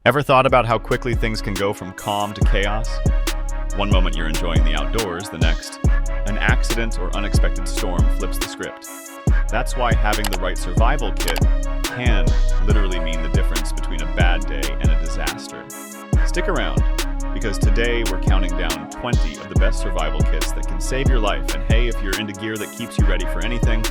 Ever thought about how quickly things can go from calm to chaos? One moment you're enjoying the outdoors, the next, an accident or unexpected storm flips the script. That's why having the right survival kit can literally mean the difference between a bad day and a disaster. Stick around, because today we're counting down 20 of the best survival kits that can save your life. And hey, if you're into gear that keeps you ready for anything,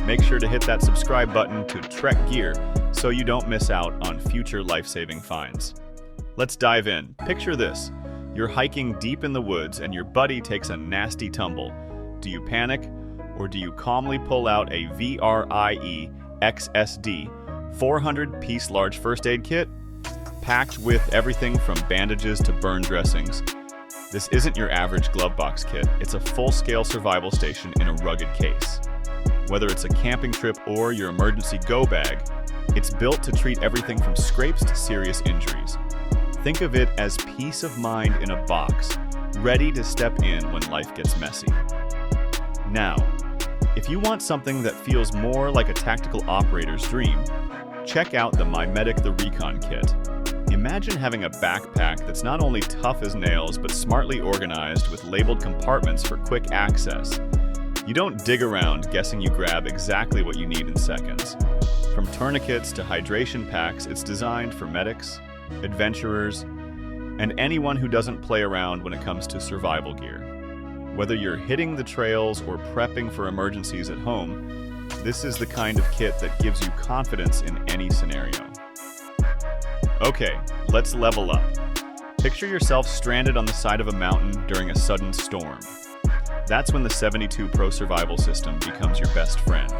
make sure to hit that subscribe button to Trek Gear so you don't miss out on future life-saving finds. Let's dive in. Picture this. You're hiking deep in the woods and your buddy takes a nasty tumble. Do you panic, or do you calmly pull out a VRIE XSD 400-piece large first aid kit? Packed with everything from bandages to burn dressings. This isn't your average glove box kit. It's a full-scale survival station in a rugged case. Whether it's a camping trip or your emergency go bag, it's built to treat everything from scrapes to serious injuries. Think of it as peace of mind in a box, ready to step in when life gets messy. Now, if you want something that feels more like a tactical operator's dream, check out the My Medic the Recon kit. Imagine having a backpack that's not only tough as nails, but smartly organized with labeled compartments for quick access. You don't dig around guessing you grab exactly what you need in seconds. From tourniquets to hydration packs, it's designed for medics, adventurers, and anyone who doesn't play around when it comes to survival gear. Whether you're hitting the trails or prepping for emergencies at home, this is the kind of kit that gives you confidence in any scenario. Okay, let's level up. Picture yourself stranded on the side of a mountain during a sudden storm. That's when the 72 Pro Survival System becomes your best friend.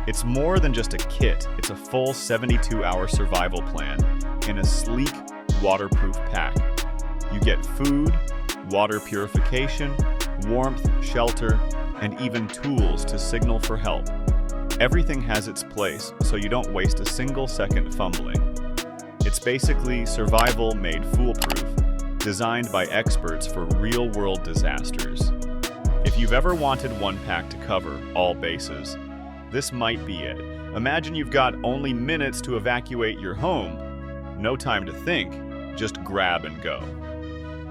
It's more than just a kit, it's a full 72-hour survival plan in a sleek, waterproof pack. You get food, water purification, warmth, shelter, and even tools to signal for help. Everything has its place, so you don't waste a single second fumbling. It's basically survival made foolproof, designed by experts for real-world disasters. If you've ever wanted one pack to cover all bases, this might be it. Imagine you've got only minutes to evacuate your home. No time to think, just grab and go.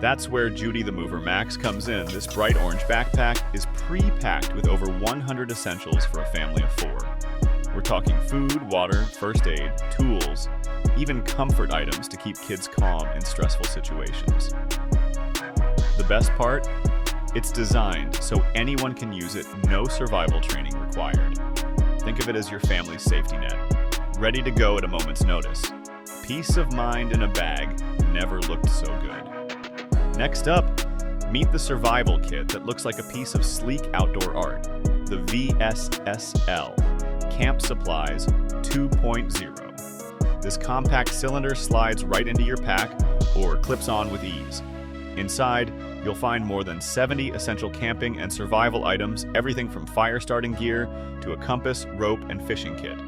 That's where Judy the Mover Max comes in. This bright orange backpack is pre-packed with over 100 essentials for a family of 4. We're talking food, water, first aid, tools, even comfort items to keep kids calm in stressful situations. The best part? It's designed so anyone can use it, no survival training required. Think of it as your family's safety net, ready to go at a moment's notice. Peace of mind in a bag never looked so good. Next up, meet the survival kit that looks like a piece of sleek outdoor art, the VSSL, Camp Supplies 2.0. This compact cylinder slides right into your pack or clips on with ease. Inside, you'll find more than 70 essential camping and survival items, everything from fire starting gear to a compass, rope, and fishing kit.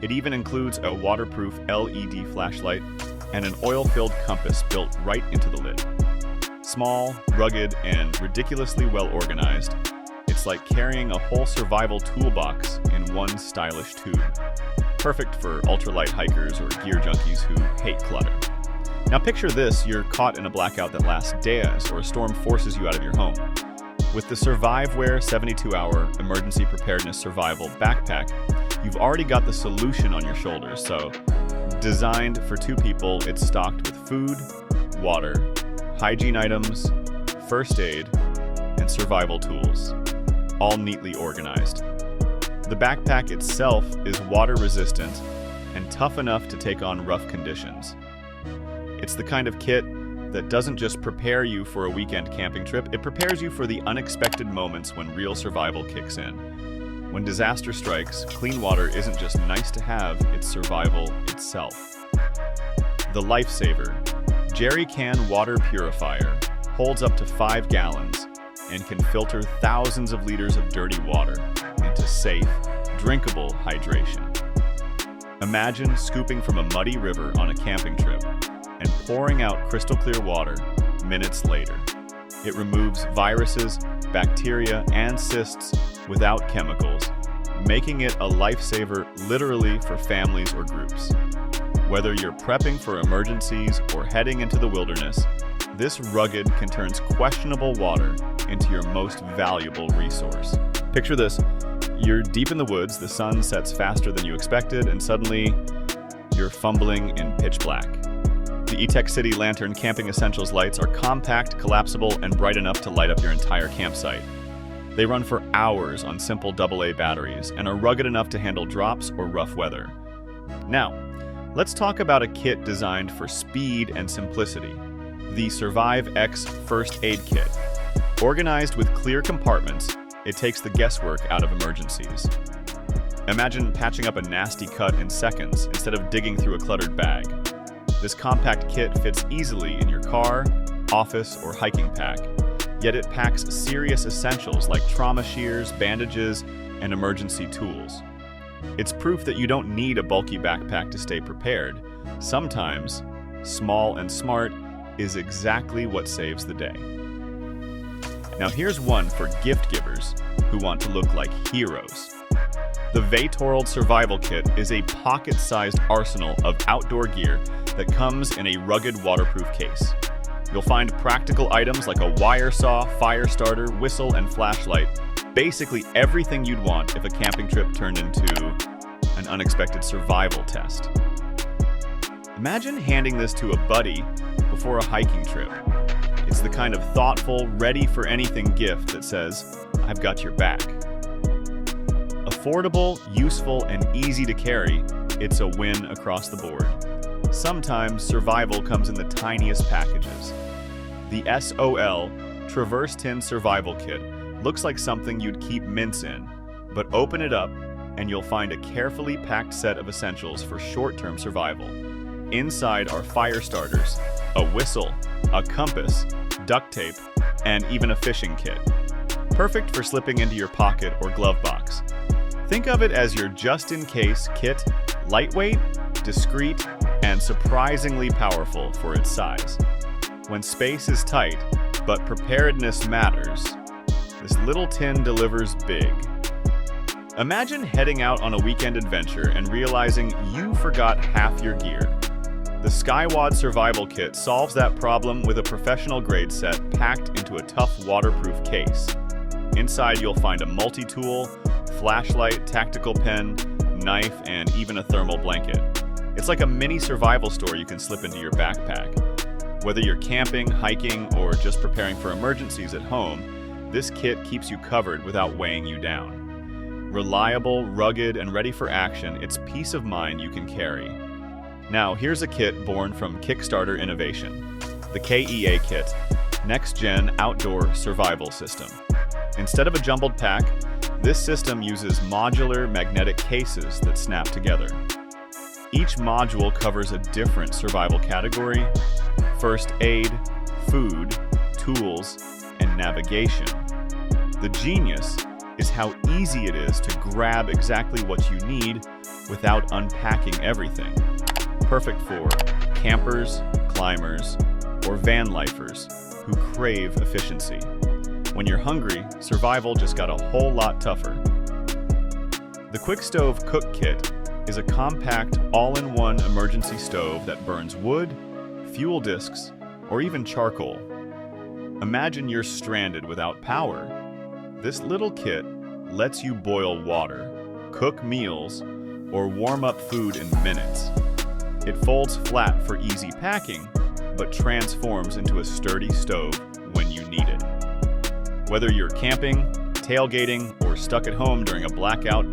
It even includes a waterproof LED flashlight and an oil-filled compass built right into the lid. Small, rugged, and ridiculously well organized, it's like carrying a whole survival toolbox in one stylish tube. Perfect for ultralight hikers or gear junkies who hate clutter. Now picture this, you're caught in a blackout that lasts days or a storm forces you out of your home. With the SurviveWare 72-hour Emergency Preparedness Survival Backpack, you've already got the solution on your shoulders. So, designed for 2 people, it's stocked with food, water, hygiene items, first aid, and survival tools, all neatly organized. The backpack itself is water resistant and tough enough to take on rough conditions. It's the kind of kit that doesn't just prepare you for a weekend camping trip, it prepares you for the unexpected moments when real survival kicks in. When disaster strikes, clean water isn't just nice to have, it's survival itself. The Lifesaver Jerry Can Water Purifier holds up to 5 gallons and can filter thousands of liters of dirty water into safe, drinkable hydration. Imagine scooping from a muddy river on a camping trip and pouring out crystal clear water minutes later. It removes viruses, bacteria, and cysts without chemicals, making it a lifesaver literally for families or groups. Whether you're prepping for emergencies or heading into the wilderness, this rugged can turn questionable water into your most valuable resource. Picture this. You're deep in the woods, the sun sets faster than you expected, and suddenly you're fumbling in pitch black. The E-Tech City Lantern Camping Essentials lights are compact, collapsible, and bright enough to light up your entire campsite. They run for hours on simple AA batteries and are rugged enough to handle drops or rough weather. Now, let's talk about a kit designed for speed and simplicity, the Survive X First Aid Kit. Organized with clear compartments, it takes the guesswork out of emergencies. Imagine patching up a nasty cut in seconds instead of digging through a cluttered bag. This compact kit fits easily in your car, office, or hiking pack, yet it packs serious essentials like trauma shears, bandages, and emergency tools. It's proof that you don't need a bulky backpack to stay prepared. Sometimes, small and smart is exactly what saves the day. Now here's one for gift givers who want to look like heroes. The Vatorald Survival Kit is a pocket-sized arsenal of outdoor gear that comes in a rugged waterproof case. You'll find practical items like a wire saw, fire starter, whistle, and flashlight. Basically everything you'd want if a camping trip turned into an unexpected survival test. Imagine handing this to a buddy before a hiking trip. It's the kind of thoughtful, ready-for-anything gift that says, "I've got your back." Affordable, useful, and easy to carry, it's a win across the board. Sometimes survival comes in the tiniest packages. The SOL Traverse Tin Survival Kit looks like something you'd keep mints in, but open it up and you'll find a carefully packed set of essentials for short-term survival. Inside are fire starters, a whistle, a compass, duct tape, and even a fishing kit. Perfect for slipping into your pocket or glove box. Think of it as your just-in-case kit, lightweight, discreet, and surprisingly powerful for its size. When space is tight, but preparedness matters, this little tin delivers big. Imagine heading out on a weekend adventure and realizing you forgot half your gear. The Skywad Survival Kit solves that problem with a professional-grade set packed into a tough waterproof case. Inside you'll find a multi-tool, flashlight, tactical pen, knife, and even a thermal blanket. It's like a mini survival store you can slip into your backpack. Whether you're camping, hiking, or just preparing for emergencies at home, this kit keeps you covered without weighing you down. Reliable, rugged, and ready for action, it's peace of mind you can carry. Now, here's a kit born from Kickstarter innovation. The KEA Kit, Next Gen Outdoor Survival System. Instead of a jumbled pack, this system uses modular magnetic cases that snap together. Each module covers a different survival category: first aid, food, tools, and navigation. The genius is how easy it is to grab exactly what you need without unpacking everything. Perfect for campers, climbers, or van lifers who crave efficiency. When you're hungry, survival just got a whole lot tougher. The Quick Stove Cook Kit is a compact, all-in-one emergency stove that burns wood, fuel disks, or even charcoal. Imagine you're stranded without power. This little kit lets you boil water, cook meals, or warm up food in minutes. It folds flat for easy packing, but transforms into a sturdy stove when you need it. Whether you're camping, tailgating, or stuck at home during a blackout,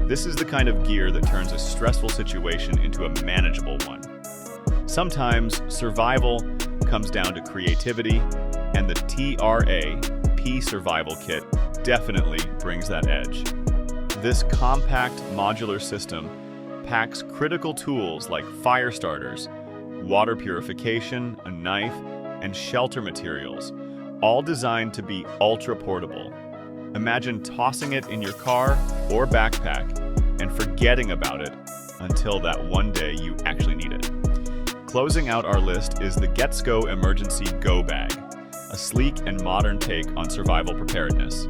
this is the kind of gear that turns a stressful situation into a manageable one. Sometimes survival comes down to creativity, and the TRA-P Survival Kit definitely brings that edge. This compact modular system packs critical tools like fire starters, water purification, a knife, and shelter materials, all designed to be ultra-portable. Imagine tossing it in your car or backpack and forgetting about it until that one day you actually need it. Closing out our list is the GetSco Emergency Go Bag, a sleek and modern take on survival preparedness.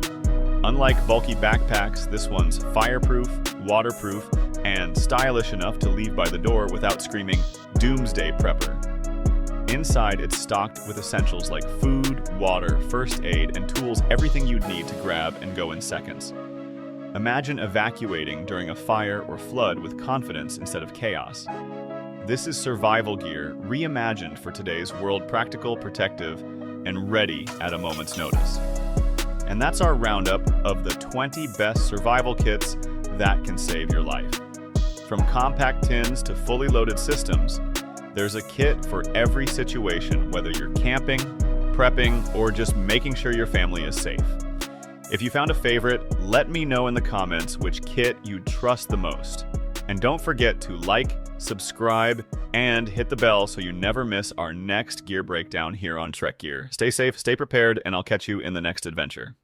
Unlike bulky backpacks, this one's fireproof, waterproof, and stylish enough to leave by the door without screaming, "Doomsday Prepper." Inside, it's stocked with essentials like food, water, first aid, and tools everything you'd need to grab and go in seconds. Imagine evacuating during a fire or flood with confidence instead of chaos. This is survival gear reimagined for today's world, practical, protective, and ready at a moment's notice. And that's our roundup of the 20 best survival kits that can save your life. From compact tins to fully loaded systems, there's a kit for every situation, whether you're camping, prepping, or just making sure your family is safe. If you found a favorite, let me know in the comments which kit you trust the most. And don't forget to like, subscribe, and hit the bell so you never miss our next gear breakdown here on Trek Gear. Stay safe, stay prepared, and I'll catch you in the next adventure.